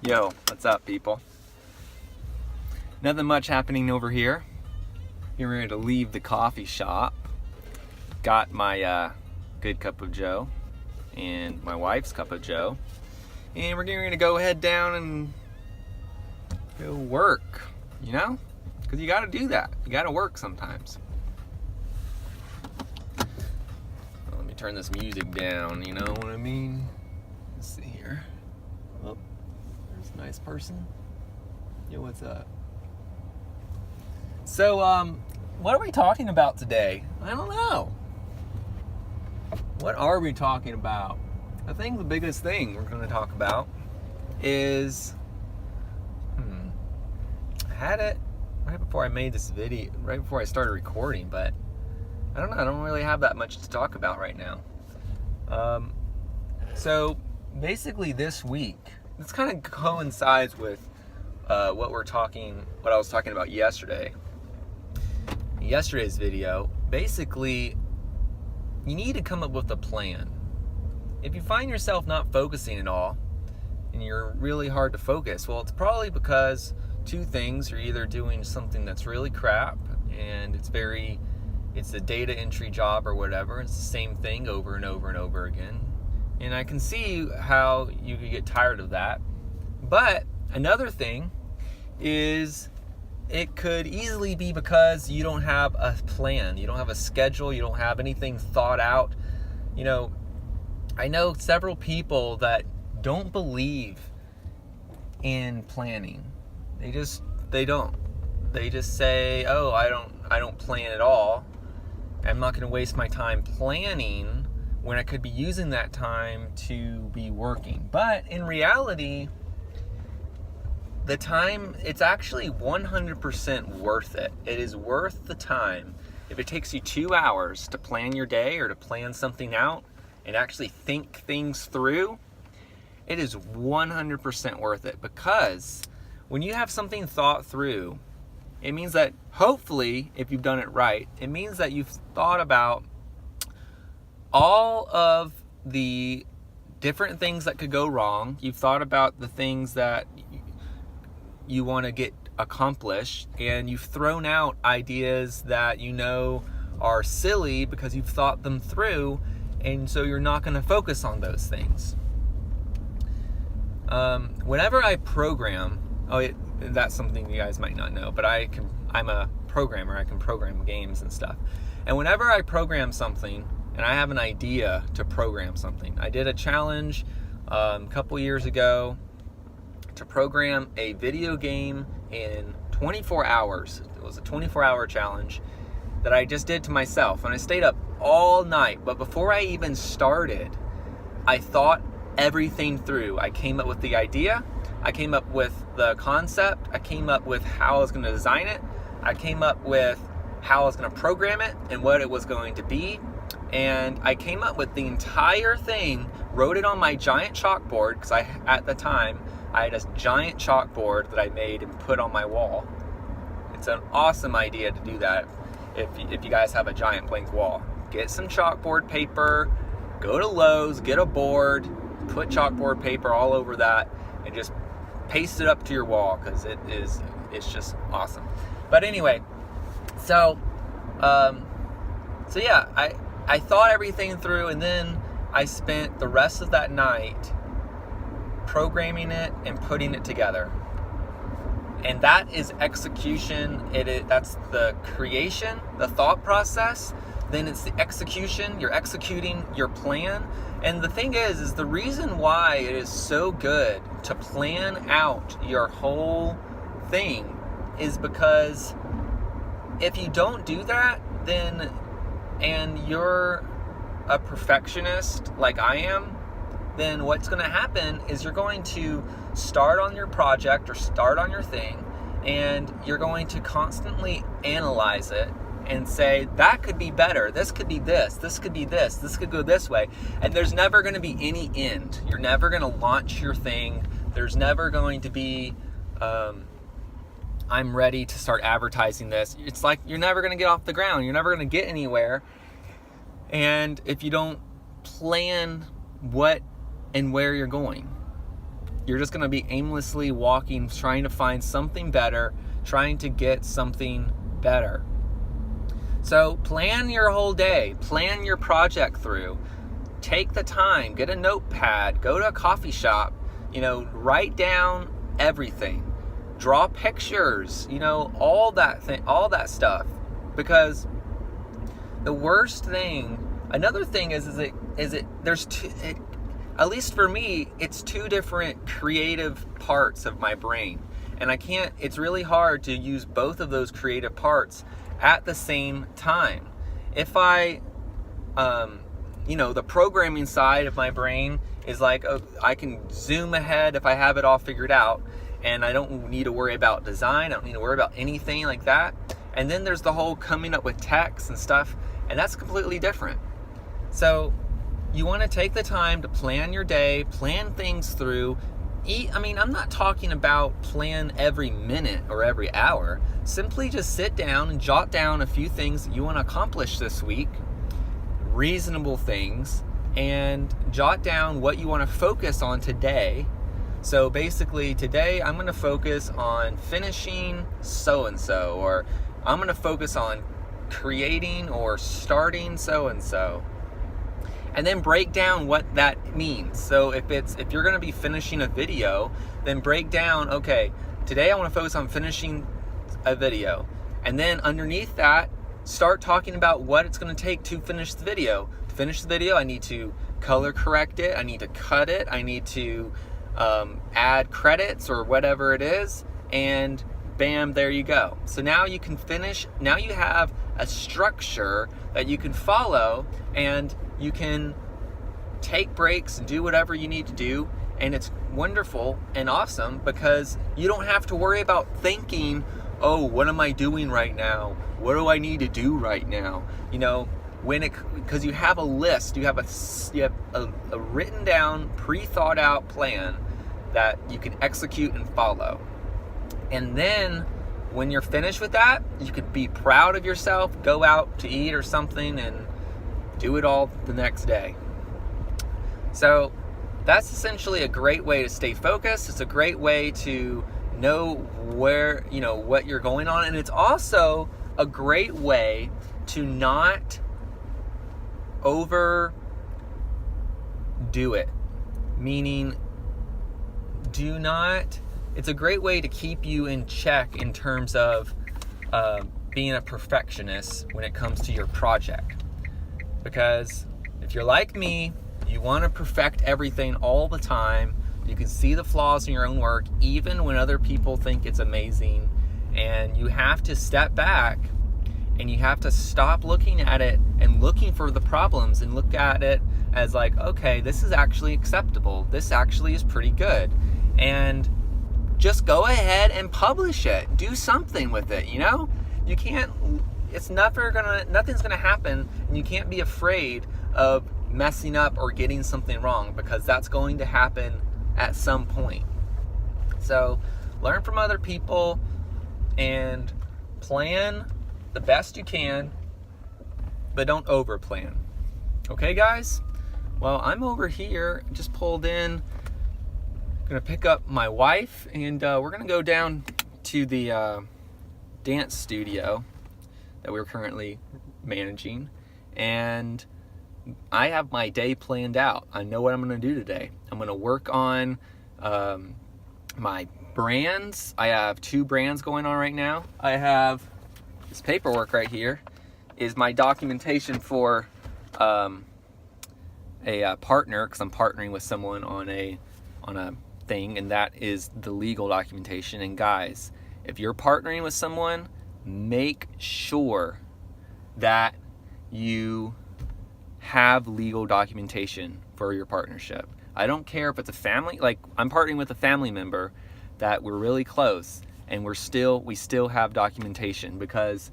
Yo, what's up, people? Nothing much happening over here. Getting ready to leave the coffee shop. Got my good cup of joe and my wife's cup of joe. And we're getting ready to go head down and go work, you know? Because you got to do that. You got to work sometimes. Let me turn this music down, you know what I mean? Let's see here. Oh, there's a nice person. Yo, what's up? So, what are we talking about today? I don't know. What are we talking about? I think the biggest thing we're going to talk about is, I had it right before I made this video, right before I started recording, but I don't know, I don't really have that much to talk about right now. So basically this week, this kind of coincides with what I was talking about yesterday. Yesterday's video. Basically, you need to come up with a plan. If you find yourself not focusing at all, and you're really hard to focus, well, it's probably because two things. You're either doing something that's really crap, and it's a data entry job or whatever. It's the same thing over and over and over again. And I can see how you could get tired of that. But another thing is it could easily be because you don't have a plan. You don't have a schedule. You don't have anything thought out. You know, I know several people that don't believe in planning. They don't. They just say, "Oh, I don't plan at all. I'm not going to waste my time planning when I could be using that time to be working." But in reality, the time, it's actually 100% worth it. It is worth the time. If it takes you 2 hours to plan your day or to plan something out and actually think things through, it is 100% worth it. Because when you have something thought through, it means that hopefully, if you've done it right, it means that you've thought about all of the different things that could go wrong. You've thought about the things that you want to get accomplished, and you've thrown out ideas that you know are silly because you've thought them through, and so you're not going to focus on those things. Whenever I program, that's something you guys might not know, but I'm a programmer. I can program games and stuff. And whenever I program something, and I have an idea to program something, I did a challenge a couple years ago to program a video game in 24 hours. It was a 24-hour challenge that I just did to myself, and I stayed up all night. But before I even started, I thought everything through. I came up with the idea, I came up with the concept, I came up with how I was going to design it, I came up with how I was going to program it and what it was going to be, and I came up with the entire thing, wrote it on my giant chalkboard, because at the time I had a giant chalkboard that I made and put on my wall. It's an awesome idea to do that if you guys have a giant blank wall. Get some chalkboard paper, go to Lowe's, get a board, put chalkboard paper all over that, and just paste it up to your wall, because it's just awesome. But anyway, so yeah, I thought everything through, and then I spent the rest of that night programming it and putting it together. And that is execution. That's the creation, the thought process. Then it's the execution. You're executing your plan. And the thing is the reason why it is so good to plan out your whole thing is because if you don't do that, then, and you're a perfectionist like I am, then what's going to happen is you're going to start on your project or start on your thing, and you're going to constantly analyze it and say, that could be better, this could be this could be this could go this way, and there's never going to be any end. You're never going to launch your thing. There's never going to be, I'm ready to start advertising this. It's like you're never going to get off the ground. You're never going to get anywhere. And if you don't plan what and where you're going. you're just going to be aimlessly walking, trying to find something better, trying to get something better. So plan your whole day, plan your project through. Take the time, get a notepad, go to a coffee shop, write down everything. Draw pictures, all that stuff. Because the worst thing, another thing is there's two, at least for me, it's two different creative parts of my brain. And it's really hard to use both of those creative parts at the same time. If I, the programming side of my brain is like, I can zoom ahead if I have it all figured out, and I don't need to worry about design, I don't need to worry about anything like that. And then there's the whole coming up with text and stuff, and that's completely different. So you want to take the time to plan your day, plan things through. I'm not talking about plan every minute or every hour. Simply just sit down and jot down a few things that you want to accomplish this week, reasonable things, and jot down what you want to focus on today. So basically today I'm going to focus on finishing so-and-so, or I'm going to focus on creating or starting so-and-so. And then break down what that means. So if you're going to be finishing a video, then break down, okay, today I want to focus on finishing a video. And then underneath that, start talking about what it's going to take to finish the video. To finish the video, I need to color correct it, I need to cut it, I need to add credits or whatever it is, and bam, there you go. So now you can finish, now you have a structure that you can follow, and you can take breaks and do whatever you need to do, and it's wonderful and awesome because you don't have to worry about thinking, oh, what am I doing right now? What do I need to do right now? Because you have a list, you have a written down, pre-thought out plan that you can execute and follow. And then when you're finished with that, you could be proud of yourself, go out to eat or something, and do it all the next day. So that's essentially a great way to stay focused. It's a great way to know where, what you're going on. And it's also a great way to not overdo it. Meaning, it's a great way to keep you in check in terms of being a perfectionist when it comes to your project. Because if you're like me, you want to perfect everything all the time. You can see the flaws in your own work, even when other people think it's amazing. And you have to step back and you have to stop looking at it and looking for the problems and look at it as like, okay, this is actually acceptable. This actually is pretty good. And just go ahead and publish it. Do something with it, You can't, nothing's gonna happen, and you can't be afraid of messing up or getting something wrong, because that's going to happen at some point. So learn from other people and plan the best you can, but don't over plan. Okay, guys? Well, I'm over here, just pulled in, gonna pick up my wife, and we're gonna go down to the dance studio that we're currently managing, and I have my day planned out. I know what I'm gonna do today. I'm gonna work on my brands. I have 2 brands going on right now. I have this paperwork right here is my documentation for a partner, because I'm partnering with someone on a thing, and that is the legal documentation. And guys, if you're partnering with someone, make sure that you have legal documentation for your partnership. I don't care if it's a family, like I'm partnering with a family member that we're really close, and we still have documentation, because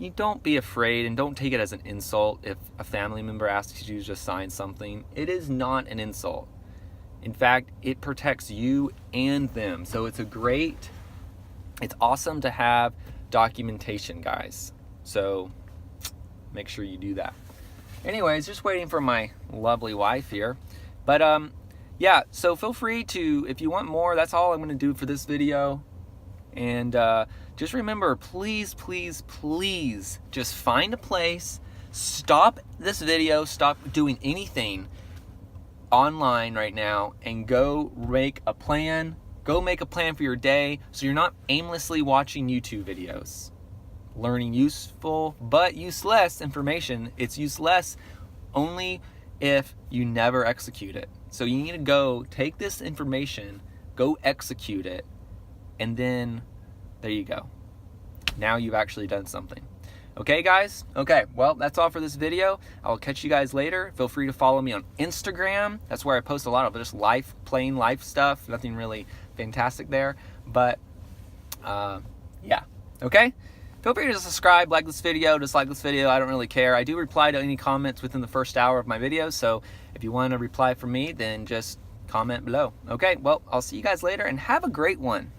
you don't be afraid and don't take it as an insult if a family member asks you to just sign something. It is not an insult. In fact, it protects you and them. So it's awesome to have documentation, guys. So make sure you do that. Anyways, just waiting for my lovely wife here. But yeah, so feel free to, if you want more, that's all I'm going to do for this video. And just remember, please, please, please, just find a place, stop this video, stop doing anything online right now, and go make a plan. Go make a plan for your day so you're not aimlessly watching YouTube videos, learning useful but useless information. It's useless only if you never execute it. So you need to go take this information, go execute it, and then there you go. Now you've actually done something. Okay, guys? Okay, well, that's all for this video. I'll catch you guys later. Feel free to follow me on Instagram. That's where I post a lot of just plain life stuff. Nothing really fantastic there. But, yeah. Okay? Feel free to subscribe, like this video, dislike this video. I don't really care. I do reply to any comments within the first hour of my videos. So if you want to reply from me, then just comment below. Okay, well, I'll see you guys later and have a great one.